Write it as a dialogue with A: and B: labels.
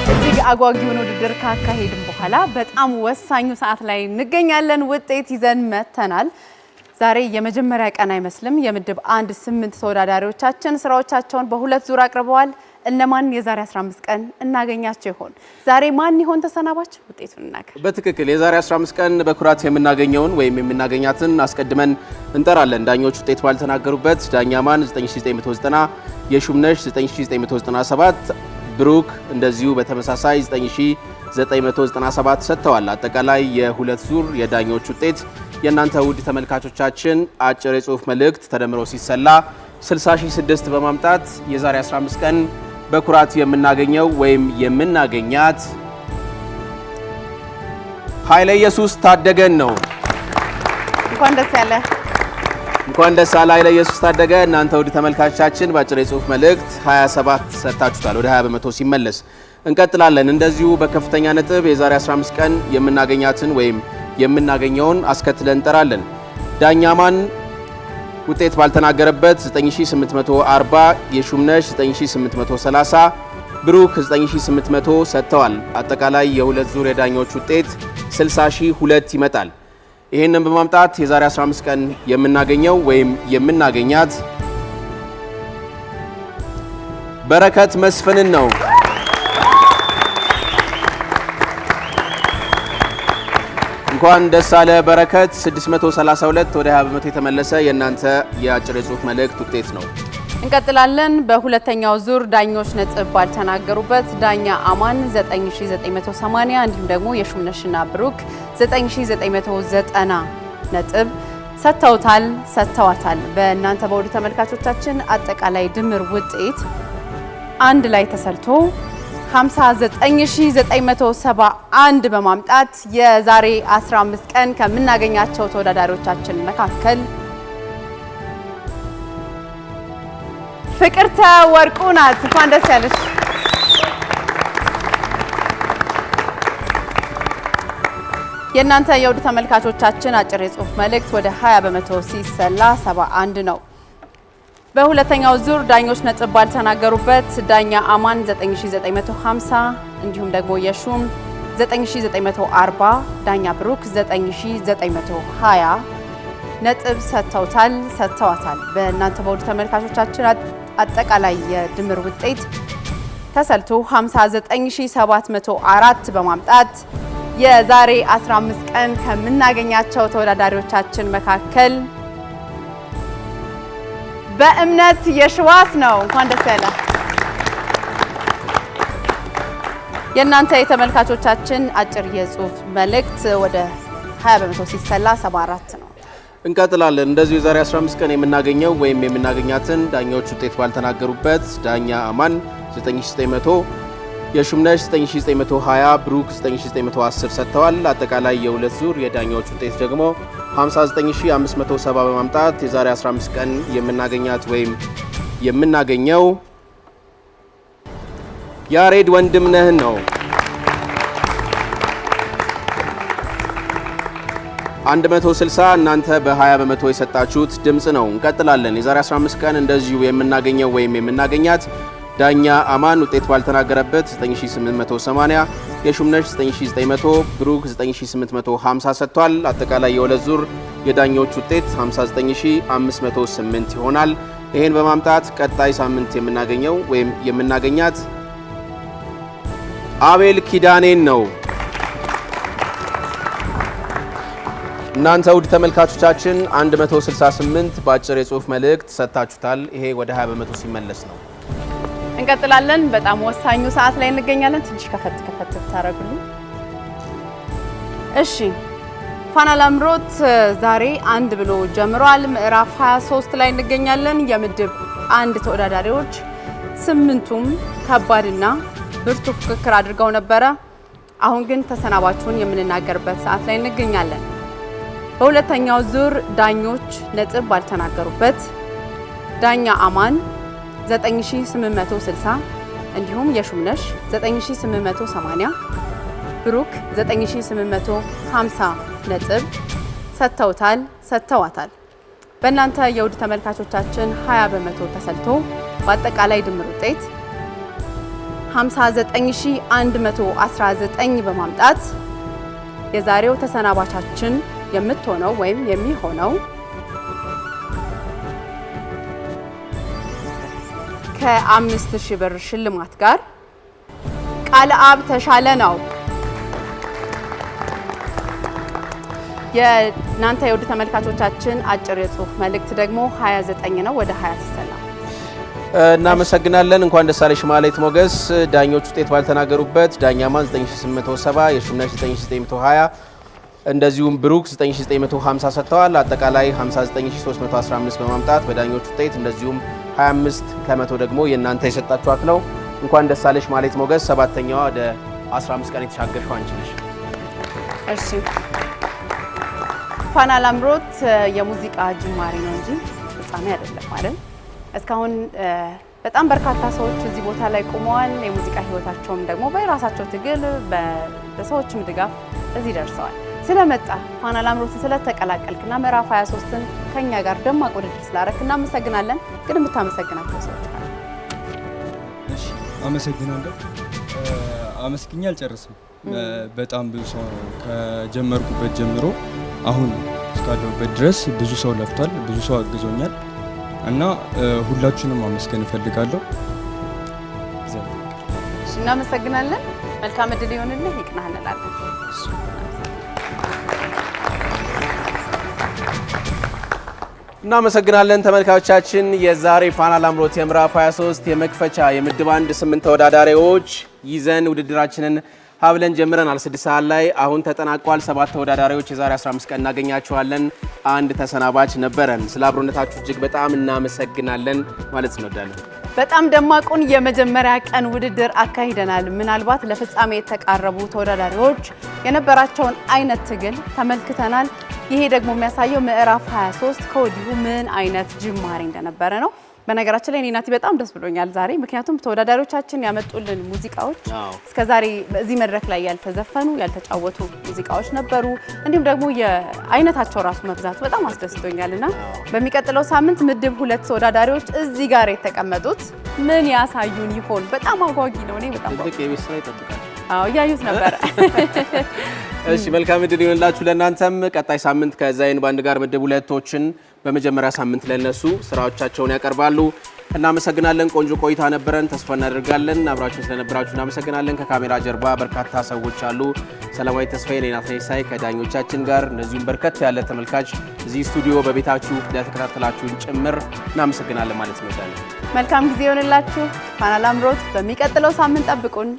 A: እጅግ አጓጊውን ውድድር ካካሄድን በኋላ በጣም ወሳኙ ሰዓት ላይ እንገኛለን። ውጤት ይዘን መተናል። ዛሬ የመጀመሪያ ቀን አይመስልም። የምድብ 8 ተወዳዳሪዎቻችን ስራዎቻቸውን በሁለት ዙር አቅርበዋል። እነማን የዛሬ 15 ቀን እናገኛቸው ይሆን? ዛሬ ማን ይሆን ተሰናባች? ውጤቱን እናገር።
B: በትክክል የዛሬ 15 ቀን በኩራት የምናገኘውን ወይም የምናገኛትን አስቀድመን እንጠራለን። ዳኞች ውጤት ባልተናገሩበት ዳኛ ማን 9990፣ የሹምነሽ 9997፣ ብሩክ እንደዚሁ በተመሳሳይ 9997 ሰጥተዋል። አጠቃላይ የሁለት ዙር የዳኞች ውጤት የእናንተ ውድ ተመልካቾቻችን አጭር የጽሁፍ መልእክት ተደምሮ ሲሰላ 60006 በማምጣት የዛሬ 15 ቀን በኩራት የምናገኘው ወይም የምናገኛት ኃይለ ኢየሱስ ታደገን ነው።
A: እንኳን ደስ ያለ
B: እንኳን ደስ አለ ኃይለ ኢየሱስ ታደገ። እናንተ ውድ ተመልካቾቻችን በአጭር የጽሁፍ መልእክት 27 ሰጥታችኋል። ወደ 20 በመቶ ሲመለስ እንቀጥላለን። እንደዚሁ በከፍተኛ ነጥብ የዛሬ 15 ቀን የምናገኛትን ወይም የምናገኘውን አስከትለን እንጠራለን። ዳኛ ማን ውጤት ባልተናገረበት 9840፣ የሹምነሽ 9830፣ ብሩክ 9800 ሰጥተዋል። አጠቃላይ የሁለት ዙር የዳኞች ውጤት 60002 ይመጣል። ይህንን በማምጣት የዛሬ 15 ቀን የምናገኘው ወይም የምናገኛት በረከት መስፍንን ነው። እንኳን ደስ አለ በረከት። 632 ወደ 20 በመቶ የተመለሰ የእናንተ የአጭር የጽሁፍ መልእክት ውጤት ነው።
A: እንቀጥላለን። በሁለተኛው ዙር ዳኞች ነጥብ ባልተናገሩበት ዳኛ አማን 9980 እንዲሁም ደግሞ የሹምነሽና ብሩክ 9990 ነጥብ ሰጥተዋታል። በእናንተ በውድ ተመልካቾቻችን አጠቃላይ ድምር ውጤት አንድ ላይ ተሰልቶ 59971 በማምጣት የዛሬ 15 ቀን ከምናገኛቸው ተወዳዳሪዎቻችን መካከል ፍቅርተ ወርቁ ናት። እንኳን ደስ ያለሽ። የእናንተ የውድ ተመልካቾቻችን አጭር የጽሁፍ መልእክት ወደ 20 በመቶ ሲሰላ 71 ነው። በሁለተኛው ዙር ዳኞች ነጥብ ባልተናገሩበት ዳኛ አማን 9950 እንዲሁም ደግሞ የሹም 9940፣ ዳኛ ብሩክ 9920 ነጥብ ሰጥተዋታል። በእናንተ በውድ ተመልካቾቻችን አጠቃላይ የድምር ውጤት ተሰልቶ 59704 በማምጣት የዛሬ 15 ቀን ከምናገኛቸው ተወዳዳሪዎቻችን መካከል በእምነት የሽዋስ ነው። እንኳን ደስ ያለ። የእናንተ የተመልካቾቻችን አጭር የጽሁፍ መልእክት ወደ 20 በመቶ ሲሰላ 74 ነው።
B: እንቀጥላለን። እንደዚሁ የዛሬ 15 ቀን የምናገኘው ወይም የምናገኛትን ዳኞች ውጤት ባልተናገሩበት ዳኛ አማን 9900፣ የሹምነሽ 9920፣ ብሩክ 9910 ሰጥተዋል። አጠቃላይ የሁለት ዙር የዳኞች ውጤት ደግሞ 59570 በማምጣት የዛሬ 15 ቀን የምናገኛት ወይም የምናገኘው ያሬድ ወንድምነህን ነው። 160 እናንተ በ20 በመቶ የሰጣችሁት ድምጽ ነው። እንቀጥላለን። የዛሬ 15 ቀን እንደዚሁ የምናገኘው ወይም የምናገኛት ዳኛ አማን ውጤት ባልተናገረበት 9880፣ የሹምነሽ 9900፣ ብሩክ 9850 ሰጥቷል። አጠቃላይ የሁለት ዙር የዳኞች ውጤት 59508 ይሆናል። ይሄን በማምጣት ቀጣይ ሳምንት የምናገኘው ወይም የምናገኛት አቤል ኪዳኔን ነው። እናንተ ውድ ተመልካቾቻችን 168 በአጭር የጽሁፍ መልእክት ሰጥታችሁታል። ይሄ ወደ 20 በመቶ ሲመለስ ነው።
A: እንቀጥላለን። በጣም ወሳኙ ሰዓት ላይ እንገኛለን። ትንሽ ከፈት ታረጉልኝ። እሺ፣ ፋና ላምሮት ዛሬ 1 ብሎ ጀምሯል። ምዕራፍ 23 ላይ እንገኛለን። የምድብ 1 ተወዳዳሪዎች 8ቱም ከባድና ብርቱ ፍክክር አድርገው ነበረ። አሁን ግን ተሰናባቹን የምንናገርበት ሰዓት ላይ እንገኛለን። በሁለተኛው ዙር ዳኞች ነጥብ ባልተናገሩበት ዳኛ አማን 9860 እንዲሁም የሹምነሽ 9880፣ ብሩክ 9850 ነጥብ ሰጥተዋታል። በእናንተ የውድ ተመልካቾቻችን 20 በመቶ ተሰልቶ በአጠቃላይ ድምር ውጤት 59119 በማምጣት የዛሬው ተሰናባቻችን የምትሆነው ወይም የሚሆነው ከ5000 ብር ሽልማት ጋር ቃልአብ ተሻለ ነው። የናንተ የውድ ተመልካቾቻችን አጭር የጽሁፍ መልእክት ደግሞ 29 ነው ወደ 20 ሲሰላ
B: እናመሰግናለን። እንኳን ደስ አለሽ ማህሌት ሞገስ። ዳኞች ውጤት ባልተናገሩበት ዳኛማን 9870፣ የሹምነሽ 9920፣ እንደዚሁም ብሩክ 9950 ሰጥተዋል። አጠቃላይ 59315 በማምጣት በዳኞች ውጤት እንደዚሁም 25 ከመቶ ደግሞ የእናንተ የሰጣችኋት ነው። እንኳን ደስ አለሽ ማህሌት ሞገስ። ሰባተኛዋ ወደ 15 ቀን የተሻገርሽው አንቺ ነሽ።
A: እሺ ፋና ላምሮት የሙዚቃ ጅማሬ ነው እንጂ ፍጻሜ አይደለም አይደል? እስካሁን በጣም በርካታ ሰዎች እዚህ ቦታ ላይ ቆመዋል። የሙዚቃ ህይወታቸውም ደግሞ በራሳቸው ትግል በሰዎችም ድጋፍ እዚህ ደርሰዋል። ስለመጣ ፋና ላምሮትን ስለተቀላቀልክና ምዕራፍ 23ን ከኛ ጋር ደማቅ ውድድር ስላደረክ እናመሰግናለን። ግን የምታመሰግናቸው ሰዎች አሉ?
C: እሺ አመሰግናለሁ። አመስግኛ አልጨርስም። በጣም ብዙ ሰው ከጀመርኩበት ጀምሮ አሁን እስካለሁበት ድረስ ብዙ ሰው ለፍቷል፣ ብዙ ሰው አግዞኛል እና ሁላችሁንም ማመስገን እፈልጋለሁ።
A: እሺ እናመሰግናለን። መልካም እድል ይሆንልህ። ይቅናህ እንላለን።
B: እናመሰግናለን ተመልካቾቻችን። የዛሬ ፋና ላምሮት የምዕራፍ 23 የመክፈቻ የምድብ 1 8 ተወዳዳሪዎች ይዘን ውድድራችንን ሀብለን ጀምረናል። 6 ሰዓት ላይ አሁን ተጠናቋል። 7 ተወዳዳሪዎች የዛሬ 15 ቀን እናገኛቸዋለን። አንድ ተሰናባች ነበረን። ስለ አብሮነታችሁ እጅግ በጣም እናመሰግናለን ማለት እንወዳለን።
A: በጣም ደማቁን የመጀመሪያ ቀን ውድድር አካሂደናል። ምናልባት ለፍጻሜ የተቃረቡ ተወዳዳሪዎች የነበራቸውን አይነት ትግል ተመልክተናል። ይሄ ደግሞ የሚያሳየው ምዕራፍ 23 ከወዲሁ ምን አይነት ጅማሬ እንደነበረ ነው። በነገራችን ላይ ናቲ በጣም ደስ ብሎኛል ዛሬ፣ ምክንያቱም ተወዳዳሪዎቻችን ያመጡልን ሙዚቃዎች እስከዛሬ በዚህ መድረክ ላይ ያልተዘፈኑ ያልተጫወቱ ሙዚቃዎች ነበሩ። እንዲሁም ደግሞ የአይነታቸው ራሱ መብዛቱ በጣም አስደስቶኛልና በሚቀጥለው ሳምንት ምድብ 2 ተወዳዳሪዎች እዚህ ጋር የተቀመጡት ምን ያሳዩን ይሆን? በጣም አጓጊ ነው። እኔ በጣም
B: ትልቅ የቤት ስራ ይጠብቃል።
A: አዎ እያዩት ነበረ።
B: እሺ መልካም እድል ይሆንላችሁ ለእናንተም። ቀጣይ ሳምንት ከዛይን ባንድ ጋር ምድብ 2ቶችን በመጀመሪያ ሳምንት ለነሱ ስራዎቻቸውን ያቀርባሉ። እናመሰግናለን። ቆንጆ ቆይታ ነበረን ተስፋ እናደርጋለን። አብራችሁ ስለነበራችሁ እናመሰግናለን። ከካሜራ ጀርባ በርካታ ሰዎች አሉ። ሰላማዊ ተስፋዬ፣ ሌናት ነሳይ ከዳኞቻችን ጋር እንደዚሁም በርከት ያለ ተመልካች እዚህ ስቱዲዮ በቤታችሁ ለተከታተላችሁን ጭምር እናመሰግናለን ማለት ነው።
A: መልካም ጊዜ ይሆንላችሁ። ፋና ላምሮት በሚቀጥለው ሳምንት ጠብቁን።